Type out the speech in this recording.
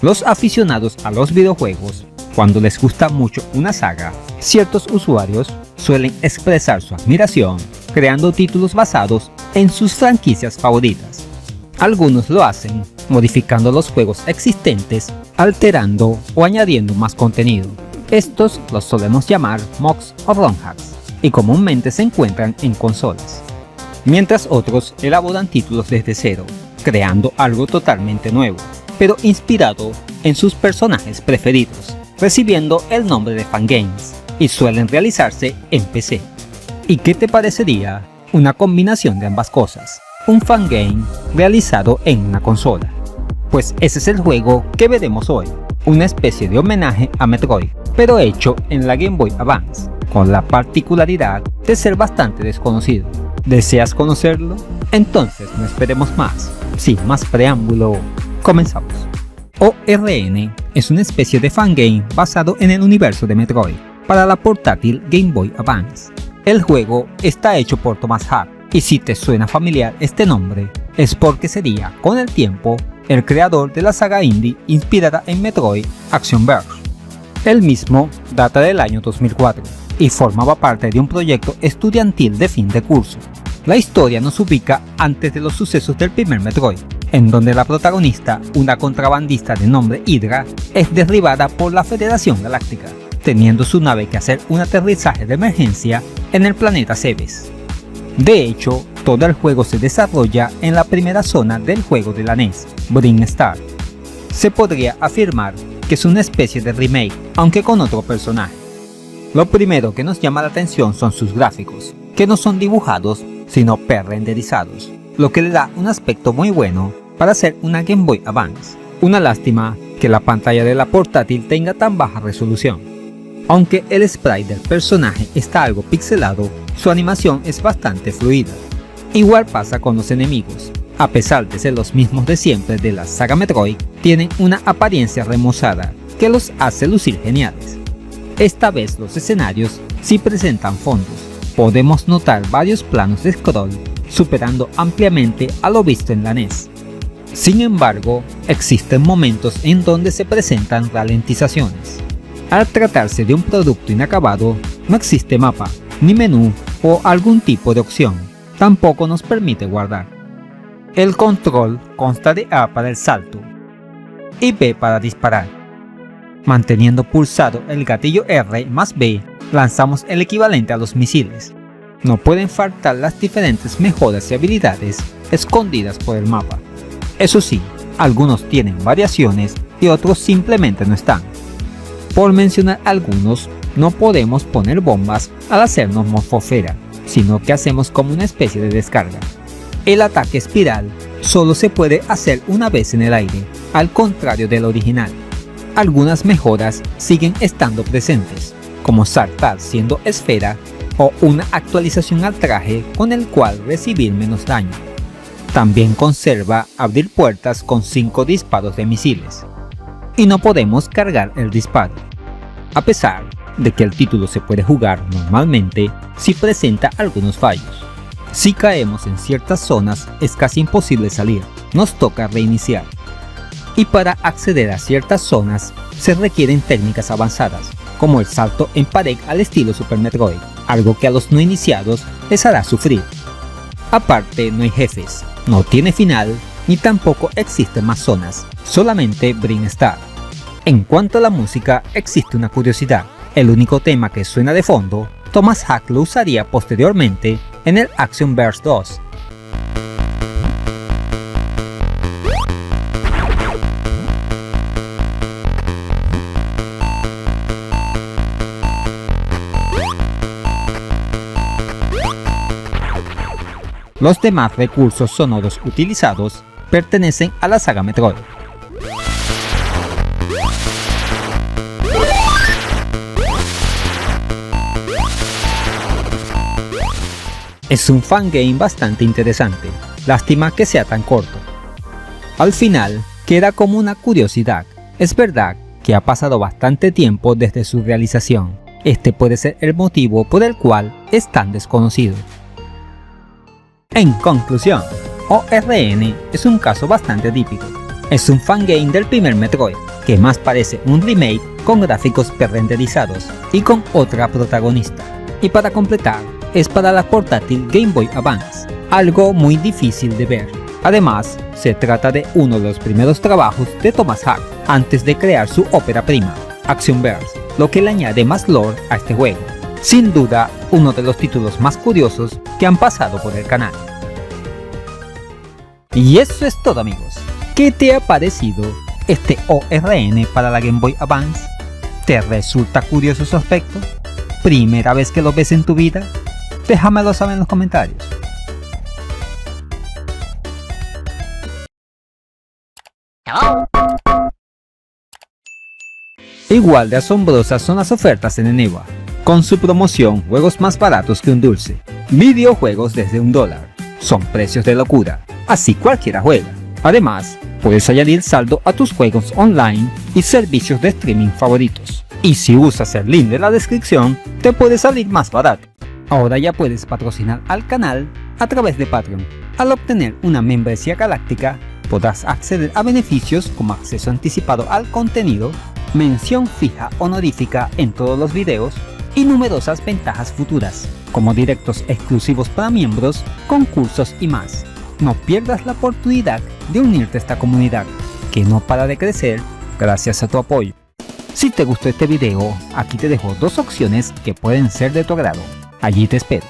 Los aficionados a los videojuegos, cuando les gusta mucho una saga, ciertos usuarios suelen expresar su admiración creando títulos basados en sus franquicias favoritas. Algunos lo hacen modificando los juegos existentes, alterando o añadiendo más contenido. Estos los solemos llamar mods o ROM hacks y comúnmente se encuentran en consolas. Mientras otros elaboran títulos desde cero, creando algo totalmente nuevo, pero inspirado en sus personajes preferidos, recibiendo el nombre de fangames, y suelen realizarse en PC. ¿Y qué te parecería una combinación de ambas cosas? Un fangame realizado en una consola. Pues ese es el juego que veremos hoy, una especie de homenaje a Metroid, pero hecho en la Game Boy Advance, con la particularidad de ser bastante desconocido. ¿Deseas conocerlo? Entonces no esperemos más. Sin más preámbulo, comenzamos. ORN es una especie de fangame basado en el universo de Metroid para la portátil Game Boy Advance. El juego está hecho por Thomas Hart, y si te suena familiar este nombre, es porque sería, con el tiempo, el creador de la saga indie inspirada en Metroid Action Verge. El mismo data del año 2004 y formaba parte de un proyecto estudiantil de fin de curso. La historia nos ubica antes de los sucesos del primer Metroid, en donde la protagonista, una contrabandista de nombre Hydra, es derribada por la Federación Galáctica, teniendo su nave que hacer un aterrizaje de emergencia en el planeta Cebes. De hecho, todo el juego se desarrolla en la primera zona del juego de la NES, Brinstar. Se podría afirmar que es una especie de remake, aunque con otro personaje. Lo primero que nos llama la atención son sus gráficos, que no son dibujados, sino pre-renderizados, lo que le da un aspecto muy bueno para hacer una Game Boy Advance. Una lástima que la pantalla de la portátil tenga tan baja resolución. Aunque el sprite del personaje está algo pixelado, su animación es bastante fluida. Igual pasa con los enemigos. A pesar de ser los mismos de siempre de la saga Metroid, tienen una apariencia remozada que los hace lucir geniales. Esta vez los escenarios sí presentan fondos. Podemos notar varios planos de scroll, superando ampliamente a lo visto en la NES. Sin embargo, existen momentos en donde se presentan ralentizaciones. Al tratarse de un producto inacabado, no existe mapa, ni menú o algún tipo de opción. Tampoco nos permite guardar. El control consta de A para el salto y B para disparar. Manteniendo pulsado el gatillo R más B, lanzamos el equivalente a los misiles. No pueden faltar las diferentes mejoras y habilidades escondidas por el mapa. Eso sí, algunos tienen variaciones y otros simplemente no están. Por mencionar algunos, no podemos poner bombas al hacernos morfosfera, sino que hacemos como una especie de descarga. El ataque espiral solo se puede hacer una vez en el aire, al contrario del original. Algunas mejoras siguen estando presentes, como saltar siendo esfera o una actualización al traje con el cual recibir menos daño. También conserva abrir puertas con 5 disparos de misiles. Y no podemos cargar el disparo. A pesar de que el título se puede jugar normalmente, sí presenta algunos fallos. Si caemos en ciertas zonas es casi imposible salir, nos toca reiniciar. Y para acceder a ciertas zonas se requieren técnicas avanzadas, como el salto en pared al estilo Super Metroid, algo que a los no iniciados les hará sufrir. Aparte, no hay jefes, no tiene final, ni tampoco existen más zonas, solamente Brinstar. En cuanto a la música, existe una curiosidad. El único tema que suena de fondo, Thomas Hart lo usaría posteriormente en el Action Verge 2. Los demás recursos sonoros utilizados pertenecen a la saga Metroid. Es un fangame bastante interesante, lástima que sea tan corto. Al final, queda como una curiosidad. Es verdad que ha pasado bastante tiempo desde su realización. Este puede ser el motivo por el cual es tan desconocido. En conclusión, ORN es un caso bastante típico. Es un fangame del primer Metroid, que más parece un remake con gráficos pre-renderizados y con otra protagonista. Y para completar, es para la portátil Game Boy Advance, algo muy difícil de ver. Además, se trata de uno de los primeros trabajos de Thomas Hart antes de crear su ópera prima, Action Verge, lo que le añade más lore a este juego. Sin duda, uno de los títulos más curiosos que han pasado por el canal. Y eso es todo, amigos. ¿Qué te ha parecido este ORN para la Game Boy Advance? ¿Te resulta curioso su aspecto? ¿Primera vez que lo ves en tu vida? Déjamelo saber en los comentarios. Igual de asombrosas son las ofertas en Eneba, con su promoción juegos más baratos que un dulce, videojuegos desde $1, son precios de locura, así cualquiera juega. Además, puedes añadir saldo a tus juegos online y servicios de streaming favoritos. Y si usas el link de la descripción, te puede salir más barato. Ahora ya puedes patrocinar al canal a través de Patreon. Al obtener una membresía galáctica, podrás acceder a beneficios como acceso anticipado al contenido, mención fija honorífica en todos los videos y numerosas ventajas futuras, como directos exclusivos para miembros, concursos y más. No pierdas la oportunidad de unirte a esta comunidad, que no para de crecer gracias a tu apoyo. Si te gustó este video, aquí te dejo dos opciones que pueden ser de tu agrado. Allí te espero.